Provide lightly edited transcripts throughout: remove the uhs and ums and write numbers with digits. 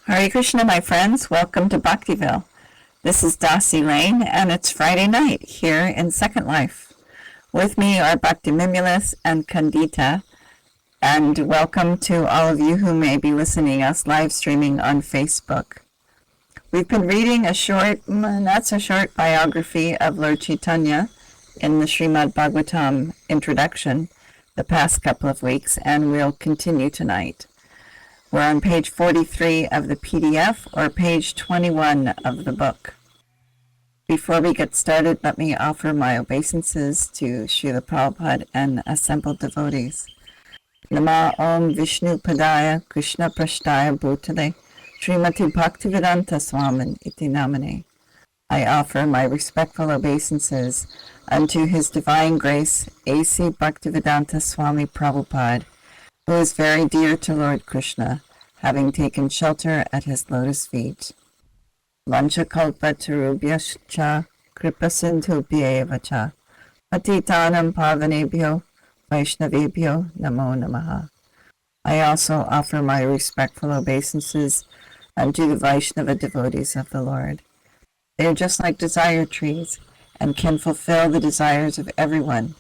Hare Krishna, my friends. Welcome to Bhaktiville. This is Dasi Lane, and it's Friday night here in Second Life. With me are Bhaktiville and Candita, and welcome to all of you who may be listening us live streaming on Facebook. We've been reading a short, not so short, biography of Lord Caitanya in the Srimad Bhagavatam introduction the past couple of weeks, and we'll continue tonight. We're on page 43 of the PDF or page 21 of the book. Before we get started, let me offer my obeisances to Srila Prabhupada and assembled devotees. Nama Om Vishnu Padaya Krishna Prashtaya Bhutale Srimati Bhaktivedanta Swamin Iti Namane. I offer my respectful obeisances unto His Divine Grace A.C. Bhaktivedanta Swami Prabhupada, who is very dear to Lord Krishna, having taken shelter at his lotus feet. Vancha kalpa tarubhyascha kripa sindhubhyeva cha patitanam pavanebhyo vaishnavebhyo namo namaha. I also offer my respectful obeisances unto the Vaishnava devotees of the Lord. They are just like desire trees and can fulfill the desires of everyone,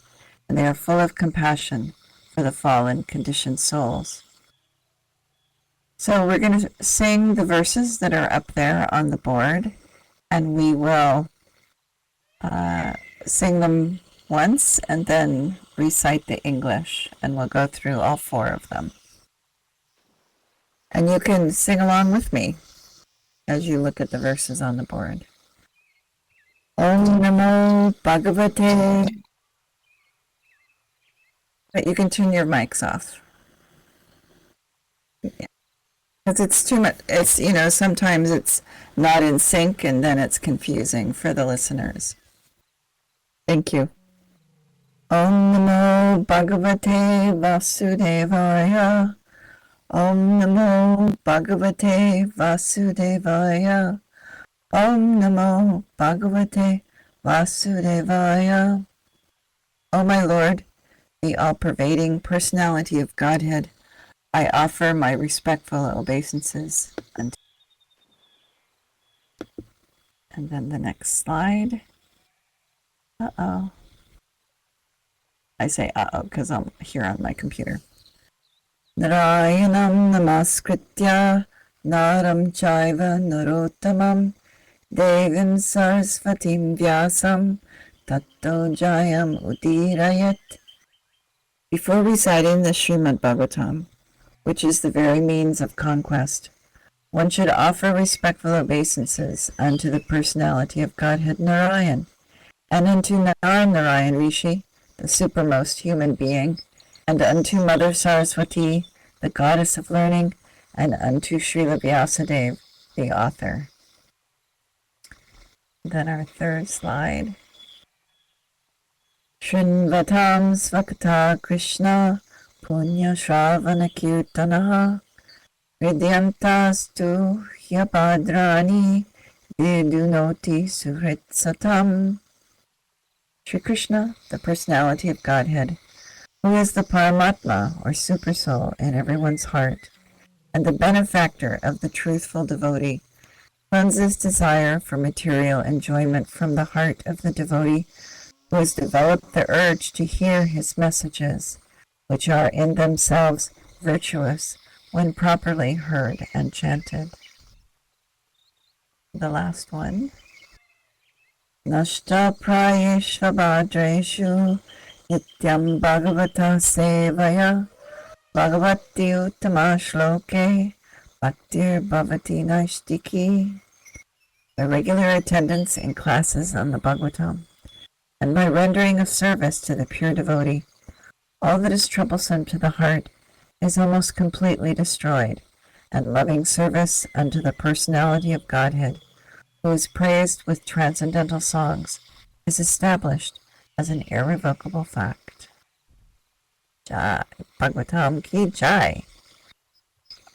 and they are full of compassion for the fallen, conditioned souls. So we're going to sing the verses that are up there on the board, and we will sing them once and then recite the English, and we'll go through all four of them. And you can sing along with me as you look at the verses on the board. Om Namo Bhagavate. But you can turn your mics off. Yeah. Because it's too much, sometimes it's not in sync and then it's confusing for the listeners. Thank you. Om Namo Bhagavate Vasudevaya. Om Namo Bhagavate Vasudevaya. Om Namo Bhagavate Vasudevaya. O my Lord, the all-pervading personality of Godhead, I offer my respectful obeisances unto. And then the next slide. Uh-oh. I say uh-oh because I'm here on my computer. Narayanam namaskritya naram chaiva narottamam devim sarasvatim vyasam tatto jayam udirayat. Before reciting the Srimad Bhagavatam, which is the very means of conquest, one should offer respectful obeisances unto the personality of Godhead Narayan, and unto Narayan Rishi, the supermost human being, and unto Mother Saraswati, the goddess of learning, and unto Srila Vyasadeva, the author. Then our third slide. Shrinvatam Svakata Krishna Punya Shravana Kirtanaha Vidyantastu Hyapadrani Vidunoti Suhrit Satam. Shri Krishna, the personality of Godhead, who is the Paramatma, or Supersoul, in everyone's heart, and the benefactor of the truthful devotee, cleanses desire for material enjoyment from the heart of the devotee who has developed the urge to hear his messages, which are in themselves virtuous when properly heard and chanted. The last one. Nashta prayeshvabhadreshu nityam bhagavata sevaya bhagavati uttama shloke bhaktir bhavati naishtiki. The regular attendance in classes on the Bhagavatam, and by rendering of service to the pure devotee, all that is troublesome to the heart is almost completely destroyed, and loving service unto the personality of Godhead, who is praised with transcendental songs, is established as an irrevocable fact. Jai Bhagavatam ki jai.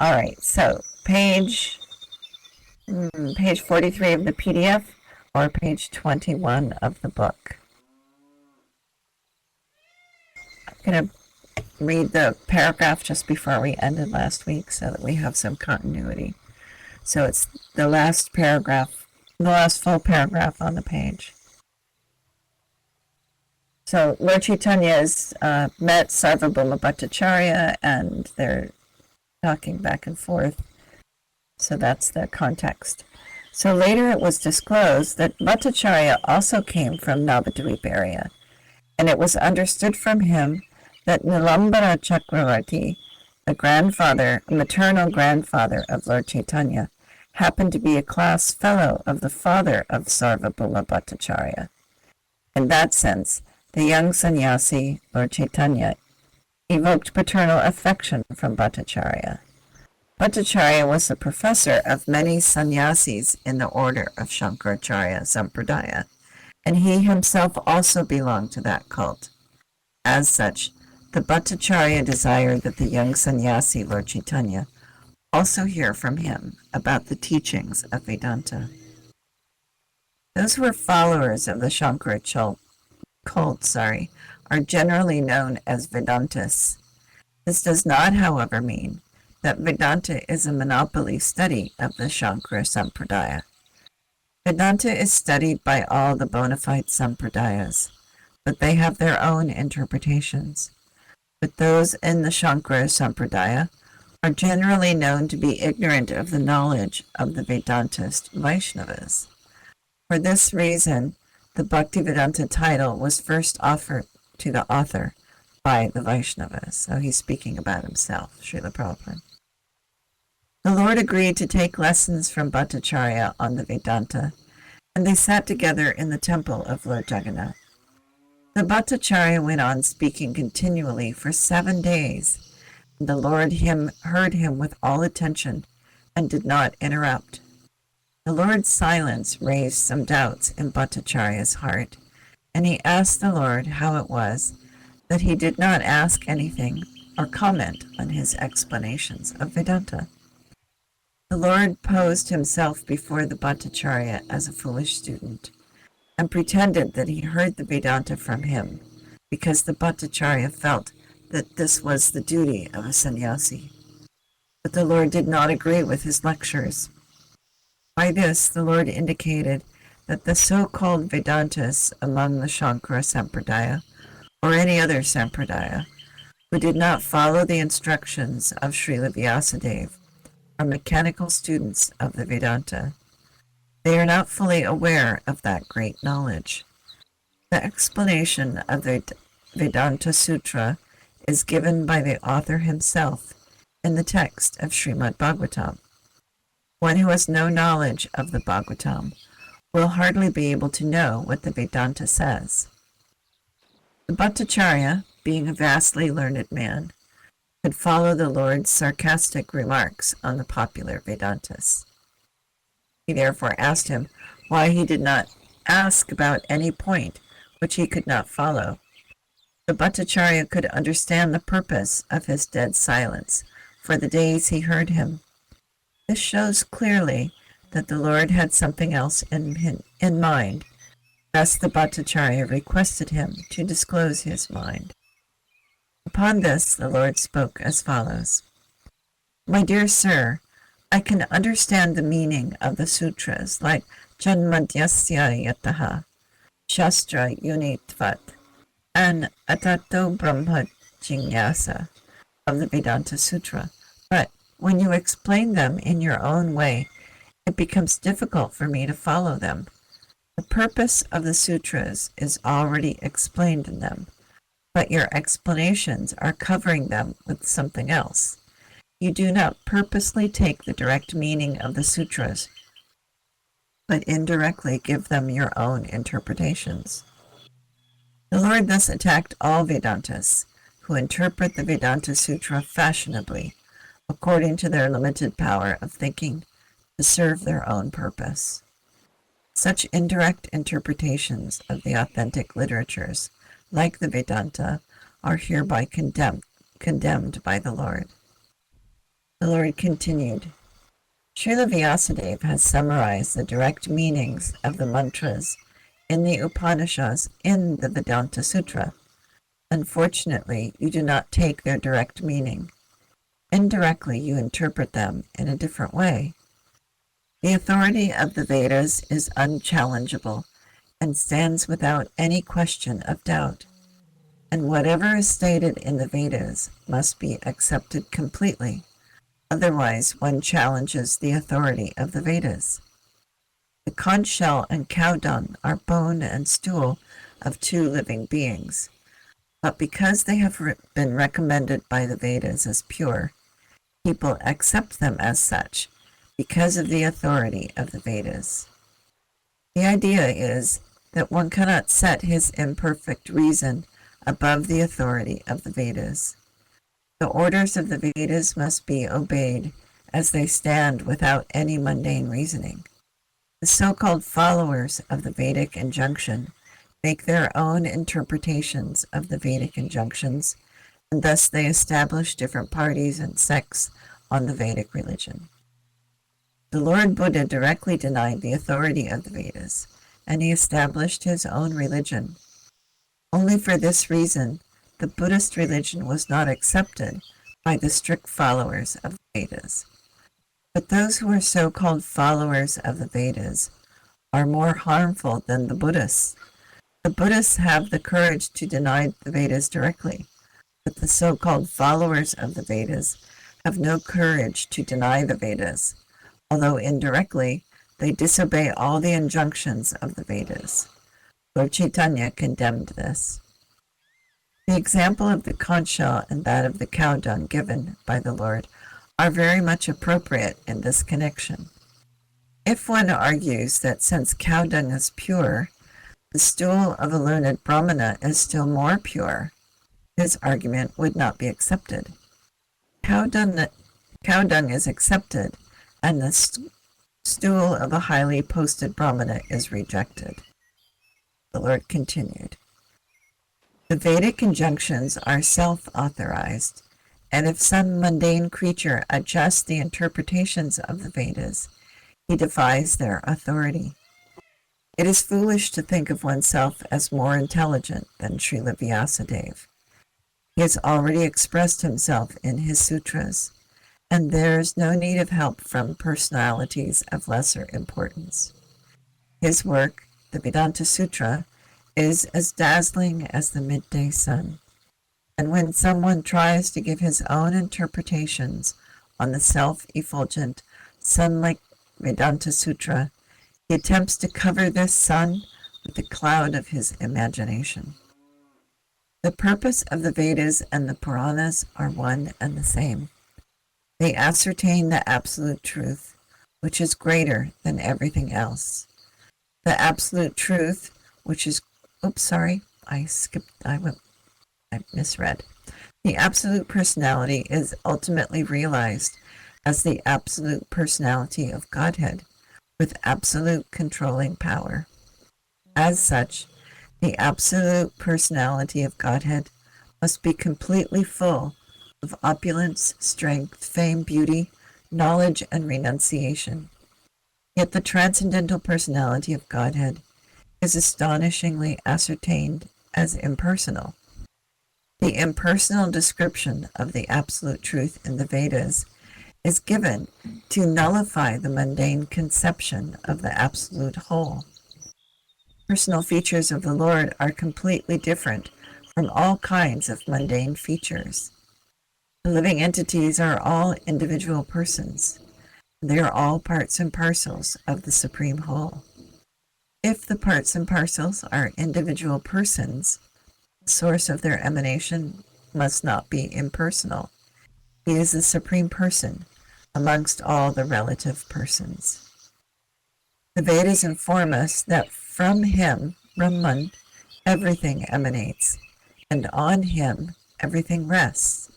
All right, so page 43 of the PDF or page 21 of the book. I'm going to read the paragraph just before we ended last week so that we have some continuity. So it's the last paragraph, the last full paragraph on the page. So Lord Caitanya has met Sarvabhauma Bhattacharya, and they're talking back and forth. So that's the context. So later it was disclosed that Bhattacharya also came from Navadvip area, and it was understood from him that Nilambara Chakravarti, the maternal grandfather of Lord Caitanya, happened to be a class fellow of the father of Sarvabhauma Bhattacharya. In that sense, the young sannyasi, Lord Caitanya, evoked paternal affection from Bhattacharya. Bhattacharya was the professor of many sannyasis in the order of Shankaracharya Sampradaya, and he himself also belonged to that cult. As such, the Bhattacharya desired that the young sannyasi, Lord Caitanya, also hear from him about the teachings of Vedanta. Those who are followers of the Shankaracharya cult, are generally known as Vedantists. This does not, however, mean that Vedanta is a monopoly study of the Shankara Sampradaya. Vedanta is studied by all the bona fide Sampradayas, but they have their own interpretations. But those in the Shankara Sampradaya are generally known to be ignorant of the knowledge of the Vedantist Vaishnavas. For this reason, the Bhaktivedanta title was first offered to the author by the Vaishnavas. So he's speaking about himself, Srila Prabhupada. The Lord agreed to take lessons from Bhattacharya on the Vedanta, and they sat together in the temple of Lord Jagannath. The Bhattacharya went on speaking continually for 7 days, and the Lord heard him with all attention and did not interrupt. The Lord's silence raised some doubts in Bhattacharya's heart, and he asked the Lord how it was that he did not ask anything or comment on his explanations of Vedanta. The Lord posed himself before the Bhattacharya as a foolish student, and pretended that he heard the Vedanta from him, because the Bhattacharya felt that this was the duty of a sannyasi. But the Lord did not agree with his lectures. By this, the Lord indicated that the so-called Vedantists among the Shankara Sampradaya, or any other Sampradaya, who did not follow the instructions of Srila Vyasadeva, are mechanical students of the Vedanta. They are not fully aware of that great knowledge. The explanation of the Vedanta Sutra is given by the author himself in the text of Srimad Bhagavatam. One who has no knowledge of the Bhagavatam will hardly be able to know what the Vedanta says. The Bhattacharya, being a vastly learned man, could follow the Lord's sarcastic remarks on the popular Vedantists. He therefore asked him why he did not ask about any point which he could not follow. The Bhattacharya could understand the purpose of his dead silence for the days he heard him. This shows clearly that the Lord had something else in mind. Thus the Bhattacharya requested him to disclose his mind. Upon this, the Lord spoke as follows. My dear sir, I can understand the meaning of the sutras like Janmadhyasya Yataha, Shastra Unitvat, and Atato Brahma Jinyasa of the Vedanta Sutra, but when you explain them in your own way, it becomes difficult for me to follow them. The purpose of the sutras is already explained in them, but your explanations are covering them with something else. You do not purposely take the direct meaning of the sutras, but indirectly give them your own interpretations. The Lord thus attacked all Vedantists who interpret the Vedanta Sutra fashionably, according to their limited power of thinking, to serve their own purpose. Such indirect interpretations of the authentic literatures, like the Vedanta, are hereby condemned by the Lord. The Lord continued, Srila Vyasadeva has summarized the direct meanings of the mantras in the Upanishads in the Vedanta Sutra. Unfortunately, you do not take their direct meaning. Indirectly, you interpret them in a different way. The authority of the Vedas is unchallengeable and stands without any question of doubt, and whatever is stated in the Vedas must be accepted completely, otherwise one challenges the authority of the Vedas. The conch shell and cow dung are bone and stool of two living beings, but because they have been recommended by the Vedas as pure, people accept them as such because of the authority of the Vedas. The idea is that one cannot set his imperfect reason above the authority of the Vedas. The orders of the Vedas must be obeyed as they stand without any mundane reasoning. The so-called followers of the Vedic injunction make their own interpretations of the Vedic injunctions, and thus they establish different parties and sects on the Vedic religion. The Lord Buddha directly denied the authority of the Vedas, and he established his own religion. Only for this reason, the Buddhist religion was not accepted by the strict followers of the Vedas. But those who are so-called followers of the Vedas are more harmful than the Buddhists. The Buddhists have the courage to deny the Vedas directly, but the so-called followers of the Vedas have no courage to deny the Vedas, although indirectly they disobey all the injunctions of the Vedas. Lord Caitanya condemned this. The example of the conch shell and that of the cow dung given by the Lord are very much appropriate in this connection. If one argues that since cow dung is pure, the stool of a learned Brahmana is still more pure, his argument would not be accepted. Cow dung is accepted, and the stool of a highly posted Brahmana is rejected. The Lord continued, the Vedic injunctions are self-authorized, and if some mundane creature adjusts the interpretations of the Vedas, he defies their authority. It is foolish to think of oneself as more intelligent than Srila Vyasadeva. He has already expressed himself in his sutras, and there is no need of help from personalities of lesser importance. His work, the Vedanta Sutra, is as dazzling as the midday sun, and when someone tries to give his own interpretations on the self-effulgent, sun-like Vedanta Sutra, he attempts to cover this sun with the cloud of his imagination. The purpose of the Vedas and the Puranas are one and the same. They ascertain the absolute truth, which is greater than everything else. The absolute truth, which is, I misread. The absolute personality is ultimately realized as the absolute personality of Godhead, with absolute controlling power. As such, the absolute personality of Godhead must be completely full of opulence, strength, fame, beauty, knowledge, and renunciation. Yet the transcendental personality of Godhead is astonishingly ascertained as impersonal. The impersonal description of the absolute truth in the Vedas is given to nullify the mundane conception of the absolute whole. Personal features of the Lord are completely different from all kinds of mundane features. The living entities are all individual persons. They are all parts and parcels of the Supreme Whole. If the parts and parcels are individual persons, the source of their emanation must not be impersonal. He is the Supreme Person amongst all the relative persons. The Vedas inform us that from him, Brahman, everything emanates, and on him everything rests,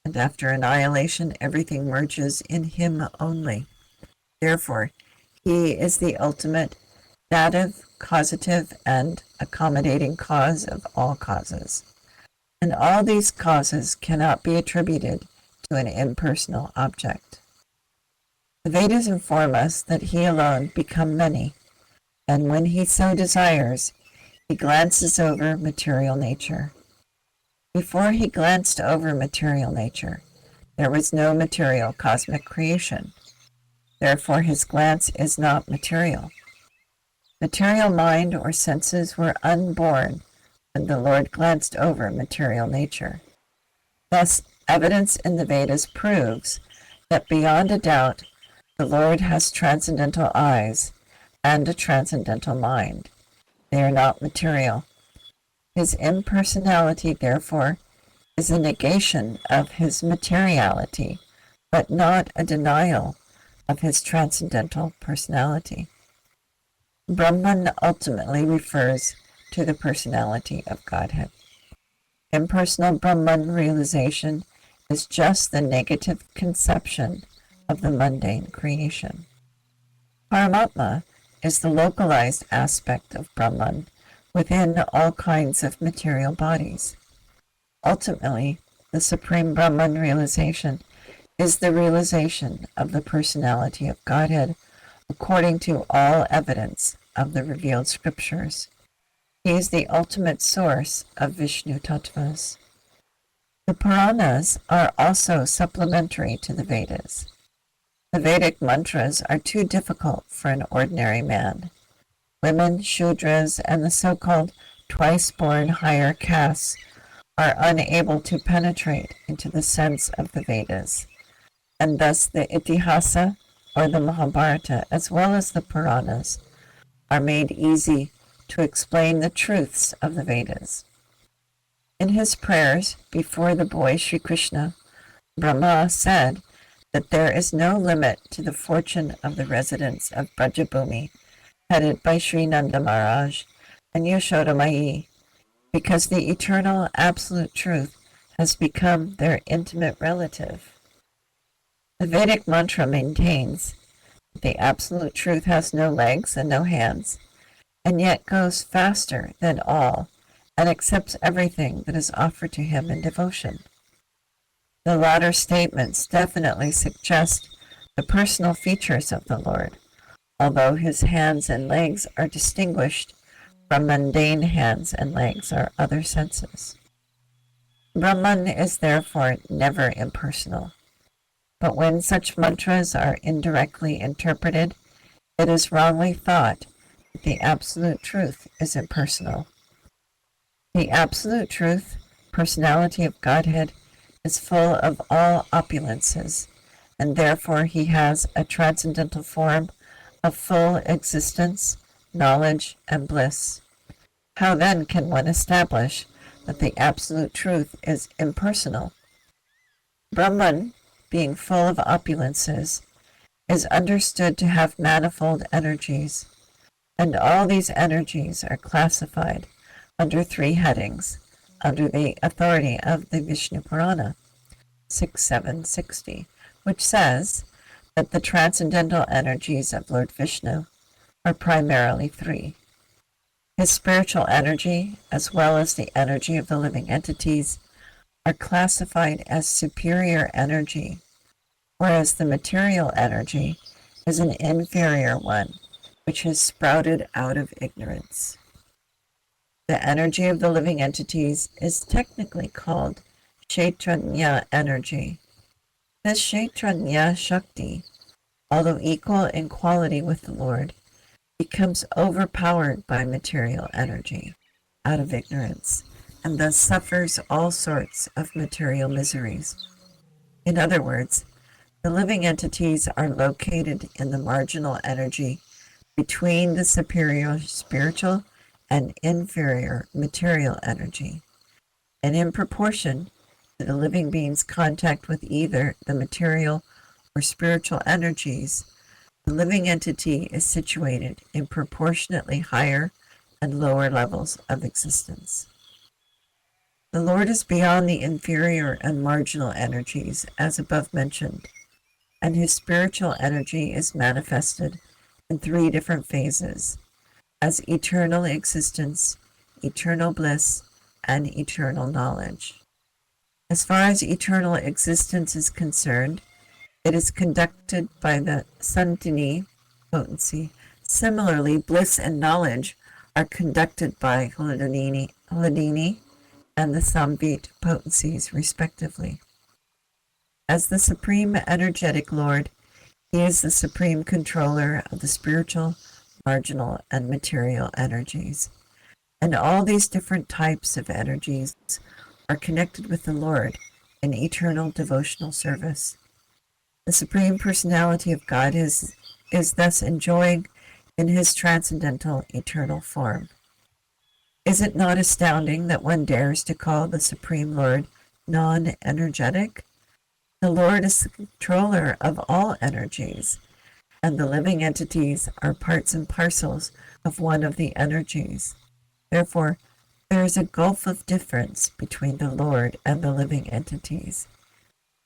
and after annihilation everything merges in him only. Therefore, he is the ultimate dative, causative, and accommodating cause of all causes, and all these causes cannot be attributed to an impersonal object. The Vedas inform us that he alone become many, and when he so desires, he glances over material nature. Before he glanced over material nature, there was no material cosmic creation. Therefore, his glance is not material. Material mind or senses were unborn when the Lord glanced over material nature. Thus, evidence in the Vedas proves that beyond a doubt, the Lord has transcendental eyes and a transcendental mind. They are not material. His impersonality, therefore, is a negation of his materiality, but not a denial of his transcendental personality. Brahman ultimately refers to the personality of Godhead. Impersonal Brahman realization is just the negative conception of the mundane creation. Paramatma is the localized aspect of Brahman within all kinds of material bodies. Ultimately, the Supreme Brahman realization is the realization of the personality of Godhead according to all evidence of the revealed scriptures. He is the ultimate source of Vishnu Tattvas. The Puranas are also supplementary to the Vedas. The Vedic mantras are too difficult for an ordinary man. Women, Shudras, and the so-called twice-born higher castes are unable to penetrate into the sense of the Vedas, and thus the Itihasa, or the Mahabharata, as well as the Puranas, are made easy to explain the truths of the Vedas. In his prayers before the boy Sri Krishna, Brahma said that there is no limit to the fortune of the residents of Brajabhumi, headed by Sri Nanda Maharaj and Yashoda Mai, because the eternal absolute truth has become their intimate relative. The Vedic mantra maintains that the absolute truth has no legs and no hands, and yet goes faster than all and accepts everything that is offered to him in devotion. The latter statements definitely suggest the personal features of the Lord, although his hands and legs are distinguished from mundane hands and legs or other senses. Brahman is therefore never impersonal, but when such mantras are indirectly interpreted, it is wrongly thought that the absolute truth is impersonal. The absolute truth, personality of Godhead, is full of all opulences, and therefore he has a transcendental form of full existence, knowledge, and bliss. How then can one establish that the absolute truth is impersonal? Brahman, being full of opulences, is understood to have manifold energies, and all these energies are classified under three headings, under the authority of the Vishnu Purana 6.7.60, which says that the transcendental energies of Lord Vishnu are primarily three. His spiritual energy, as well as the energy of the living entities, are classified as superior energy, whereas the material energy is an inferior one, which has sprouted out of ignorance. The energy of the living entities is technically called Kshetranya energy. This Kshetranya Shakti, although equal in quality with the Lord, becomes overpowered by material energy out of ignorance, and thus suffers all sorts of material miseries. In other words, the living entities are located in the marginal energy between the superior spiritual and inferior material energy, and in proportion to the living being's contact with either the material or spiritual energies, the living entity is situated in proportionately higher and lower levels of existence. The Lord is beyond the inferior and marginal energies, as above mentioned, and his spiritual energy is manifested in three different phases, as eternal existence, eternal bliss, and eternal knowledge. As far as eternal existence is concerned, it is conducted by the Santini potency. Similarly, bliss and knowledge are conducted by Hladini and the Samvit potencies, respectively. As the Supreme Energetic Lord, He is the supreme controller of the spiritual, marginal, and material energies. And all these different types of energies are connected with the Lord in eternal devotional service. The Supreme Personality of God is thus enjoying in his transcendental eternal form. Is it not astounding that one dares to call the Supreme Lord non-energetic? The Lord is the controller of all energies, and the living entities are parts and parcels of one of the energies. Therefore, there is a gulf of difference between the Lord and the living entities.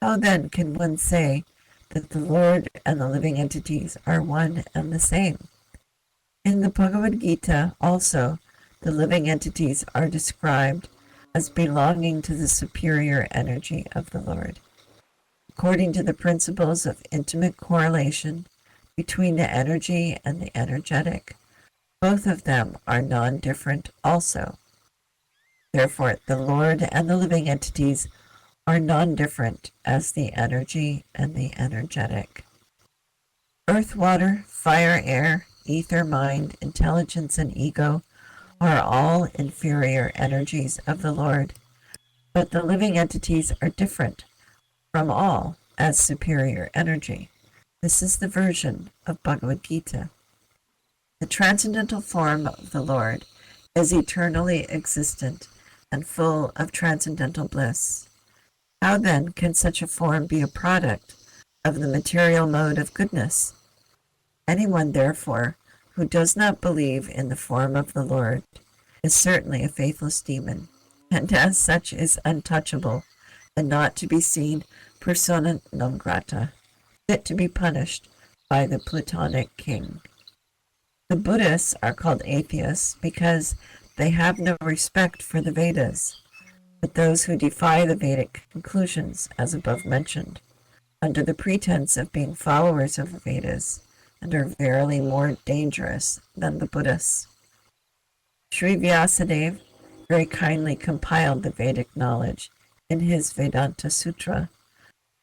How then can one say that the Lord and the living entities are one and the same? In the Bhagavad Gita also, the living entities are described as belonging to the superior energy of the Lord. According to the principles of intimate correlation between the energy and the energetic, both of them are non-different also. Therefore, the Lord and the living entities are non-different as the energy and the energetic. Earth, water, fire, air, ether, mind, intelligence, and ego are all inferior energies of the Lord, but the living entities are different from all as superior energy. This is the version of Bhagavad Gita. The transcendental form of the Lord is eternally existent and full of transcendental bliss. How then can such a form be a product of the material mode of goodness? Anyone, therefore, who does not believe in the form of the Lord is certainly a faithless demon, and as such is untouchable and not to be seen persona non grata, fit to be punished by the Platonic king. The Buddhists are called atheists because they have no respect for the Vedas, but those who defy the Vedic conclusions, as above mentioned, under the pretense of being followers of the Vedas, and are verily more dangerous than the Buddhists. Sri Vyasadeva very kindly compiled the Vedic knowledge in his Vedanta Sutra,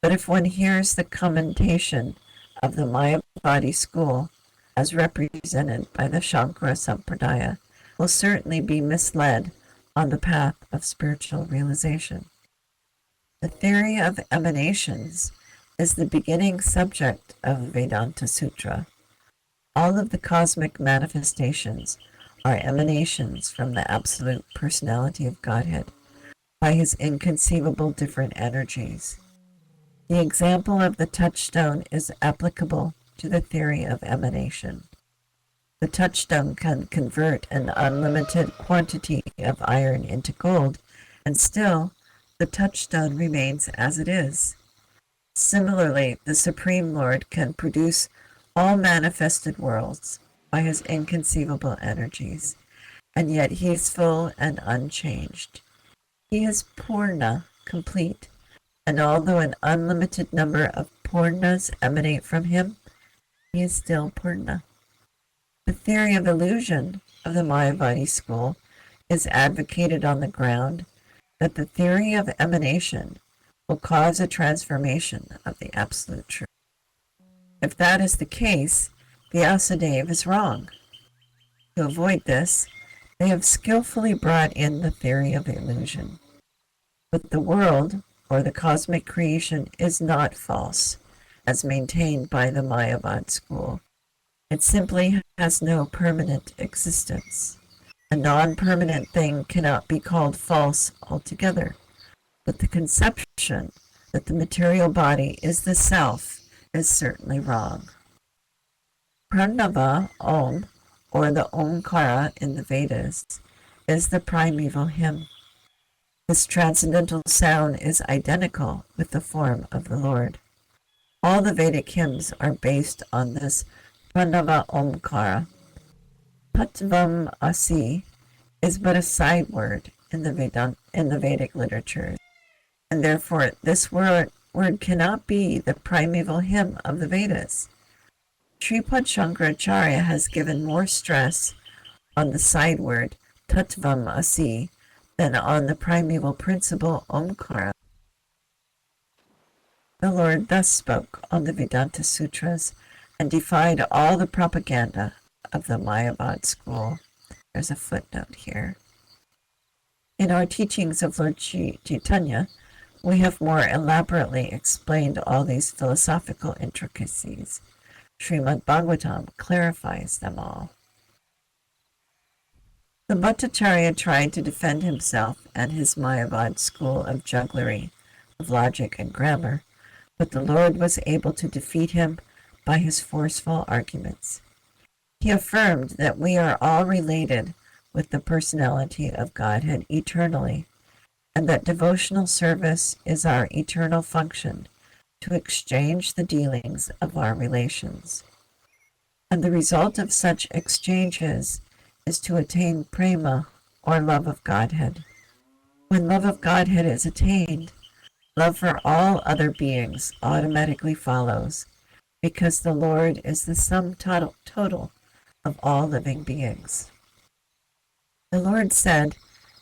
but if one hears the commentation of the Mayavadi school, as represented by the Shankara Sampradaya, will certainly be misled on the path of spiritual realization. The theory of emanations is the beginning subject of Vedanta Sutra. All of the cosmic manifestations are emanations from the absolute personality of Godhead by his inconceivable different energies. The example of the touchstone is applicable to the theory of emanation. The touchstone can convert an unlimited quantity of iron into gold, and still the touchstone remains as it is. Similarly, the Supreme Lord can produce all manifested worlds by his inconceivable energies, and yet he is full and unchanged. He is Purna, complete, and although an unlimited number of Purnas emanate from him, he is still Purna. The theory of illusion of the Mayavadi school is advocated on the ground that the theory of emanation will cause a transformation of the absolute truth. If that is the case, Vyasadeva is wrong. To avoid this, they have skillfully brought in the theory of illusion. But the world, or the cosmic creation, is not false, as maintained by the Mayavad school. It simply has no permanent existence. A non-permanent thing cannot be called false altogether, but the conception that the material body is the self is certainly wrong. Pranava, Om, or the Omkara in the Vedas, is the primeval hymn. This transcendental sound is identical with the form of the Lord. All the Vedic hymns are based on this Pranava Omkara. Tattvam Asi is but a side word in the Vedic literature, and therefore this word cannot be the primeval hymn of the Vedas. Sripad Shankaracharya has given more stress on the side word Tattvam Asi than on the primeval principle Omkara. The Lord thus spoke on the Vedanta Sutras and defied all the propaganda of the Mayavad school. There's a footnote here. In our teachings of Lord Caitanya, we have more elaborately explained all these philosophical intricacies. Srimad Bhagavatam clarifies them all. The Bhattacharya tried to defend himself and his Mayavad school of jugglery, of logic and grammar, but the Lord was able to defeat him by his forceful arguments. He affirmed that we are all related with the personality of Godhead eternally, and that devotional service is our eternal function to exchange the dealings of our relations. And the result of such exchanges is to attain prema, or love of Godhead. When love of Godhead is attained, love for all other beings automatically follows, because the Lord is the sum total of all living beings. The Lord said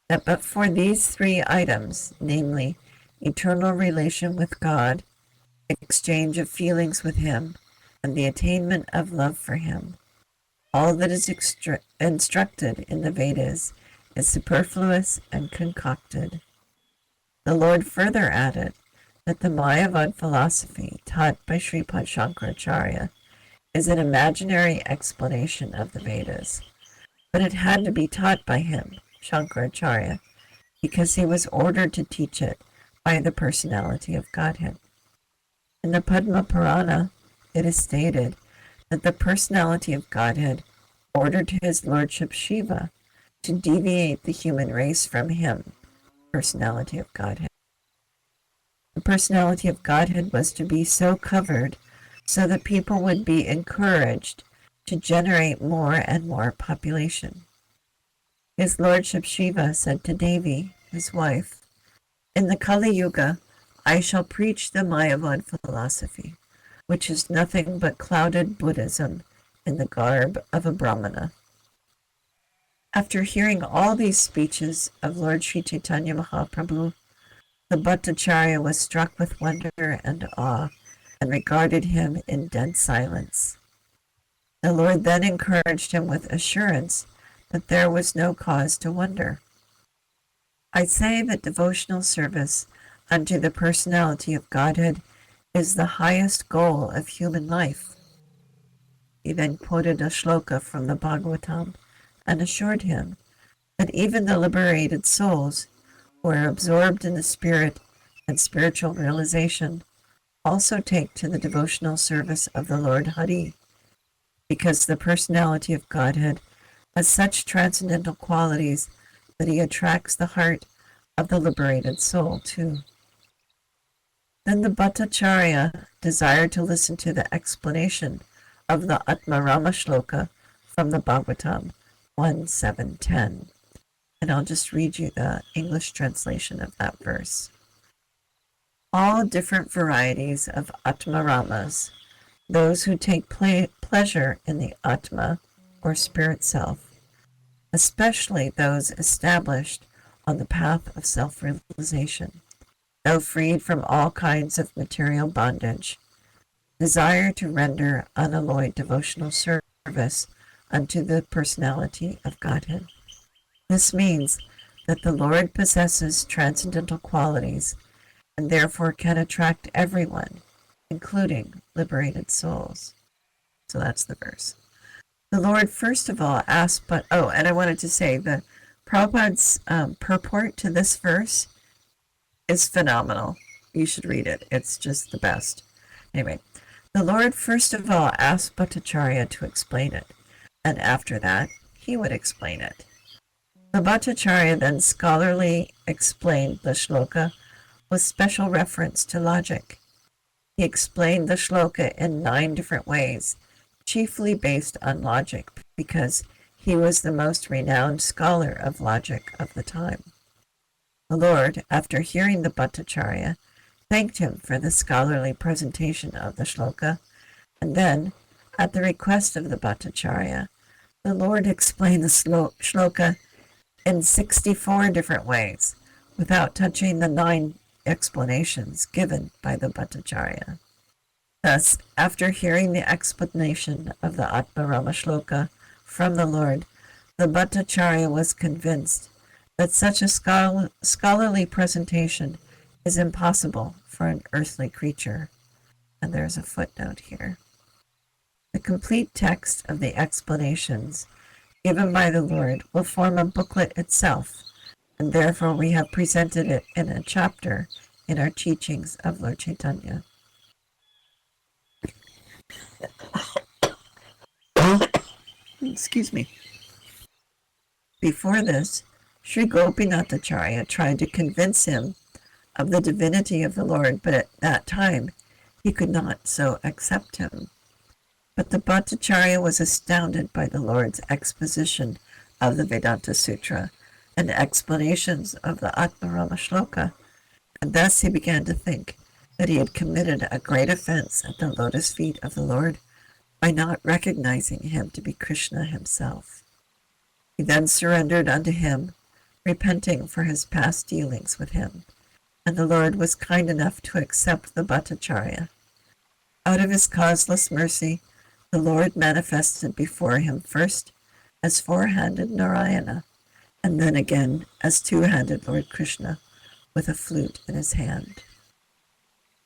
that but for these three items, namely eternal relation with God, exchange of feelings with Him, and the attainment of love for Him, all that is instructed in the Vedas is superfluous and concocted. The Lord further added that the Mayavad philosophy taught by Sripad Shankaracharya is an imaginary explanation of the Vedas, but it had to be taught by him, Shankaracharya, because he was ordered to teach it by the personality of Godhead. In the Padma Purana, it is stated that the personality of Godhead ordered his lordship Shiva to deviate the human race from him, personality of Godhead. The personality of Godhead was to be so covered so that people would be encouraged to generate more and more population. His lordship Shiva said to Devi, his wife, "In the Kali Yuga, I shall preach the Mayavad philosophy, which is nothing but clouded Buddhism in the garb of a Brahmana." After hearing all these speeches of Lord Sri Chaitanya Mahaprabhu, the Bhattacharya was struck with wonder and awe and regarded him in dead silence. The Lord then encouraged him with assurance that there was no cause to wonder. I say that devotional service unto the personality of Godhead is the highest goal of human life. He then quoted a shloka from the Bhagavatam and assured him that even the liberated souls who are absorbed in the spirit and spiritual realization also take to the devotional service of the Lord Hari, because the personality of Godhead has such transcendental qualities that he attracts the heart of the liberated soul too. Then the Bhattacharya desired to listen to the explanation of the Atmarama shloka from the Bhagavatam 1:7-10. And I'll just read you the English translation of that verse. All different varieties of Atmaramas, those who take pleasure in the Atma, or spirit self, especially those established on the path of self-realization, though freed from all kinds of material bondage, desire to render unalloyed devotional service unto the personality of Godhead. This means that the Lord possesses transcendental qualities and therefore can attract everyone, including liberated souls. So that's the verse. The Lord first of all asked, and I wanted to say the Prabhupada's purport to this verse is phenomenal. You should read it. It's just the best. Anyway, the Lord first of all asked Bhattacharya to explain it, and after that, he would explain it. The Bhattacharya then scholarly explained the shloka with special reference to logic. He explained the shloka in 9 different ways, chiefly based on logic, because he was the most renowned scholar of logic of the time. The Lord, after hearing the Bhattacharya, thanked him for the scholarly presentation of the shloka, and then, at the request of the Bhattacharya, the Lord explained the shloka in 64 different ways, without touching the 9 explanations given by the Bhattacharya. Thus, after hearing the explanation of the Atmarama Shloka from the Lord, the Bhattacharya was convinced that such a scholarly presentation is impossible for an earthly creature. And there's a footnote here. The complete text of the explanations given by the Lord will form a booklet itself, and therefore we have presented it in a chapter in our teachings of Lord Caitanya. Excuse me. Before this, Sri Gopinathacharya tried to convince him of the divinity of the Lord, but at that time he could not so accept him. But the Bhattacharya was astounded by the Lord's exposition of the Vedanta Sutra and explanations of the Atmarama Shloka, and thus he began to think that he had committed a great offense at the lotus feet of the Lord by not recognizing him to be Krishna himself. He then surrendered unto him, repenting for his past dealings with him, and the Lord was kind enough to accept the Bhattacharya. Out of his causeless mercy, the Lord manifested before him first as four-handed Narayana, and then again as two-handed Lord Krishna, with a flute in his hand.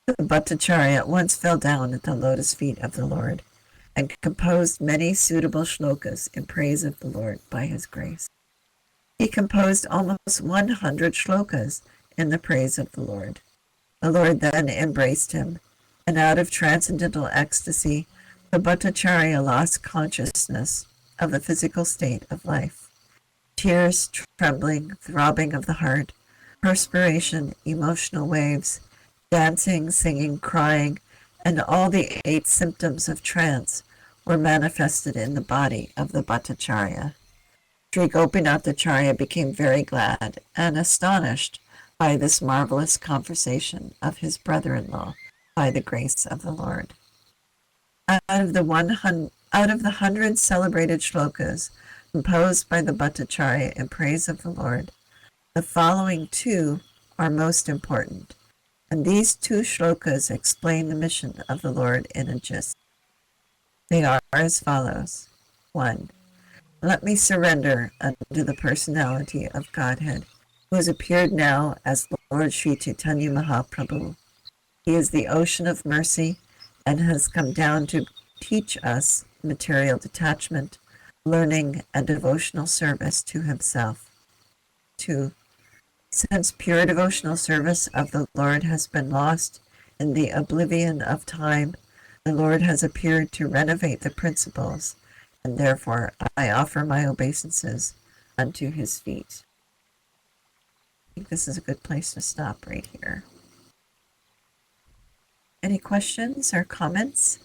The Bhattacharya at once fell down at the lotus feet of the Lord, and composed many suitable shlokas in praise of the Lord by his grace. He composed almost 100 shlokas in the praise of the Lord. The Lord then embraced him, and out of transcendental ecstasy, the Bhattacharya lost consciousness of the physical state of life. Tears, trembling, throbbing of the heart, perspiration, emotional waves, dancing, singing, crying, and all the 8 symptoms of trance were manifested in the body of the Bhattacharya. Sri Gopinathacharya became very glad and astonished by this marvelous conversation of his brother-in-law by the grace of the Lord. Out of the 100 celebrated shlokas composed by the Bhattacharya in praise of the Lord, the following 2 are most important, and these 2 shlokas explain the mission of the Lord in a gist. They are as follows. 1. Let me surrender unto the personality of Godhead, who has appeared now as Lord Sri Caitanya Mahaprabhu. He is the ocean of mercy and has come down to teach us material detachment, learning, and devotional service to himself. 2. Since pure devotional service of the Lord has been lost in the oblivion of time, the Lord has appeared to renovate the principles, and therefore I offer my obeisances unto his feet. I think this is a good place to stop right here. Any questions or comments?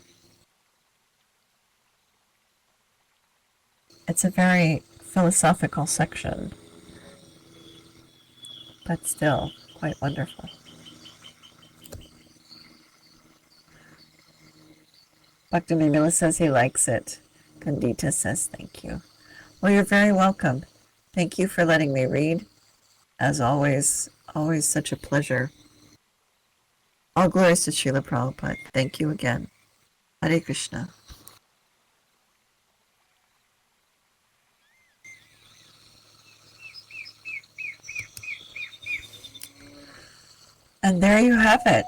It's a very philosophical section, but still quite wonderful. Bhaktiville says he likes it. Kandita says thank you. Well, you're very welcome. Thank you for letting me read. As always such a pleasure. All glories to Srila Prabhupada. Thank you again. Hare Krishna. And there you have it.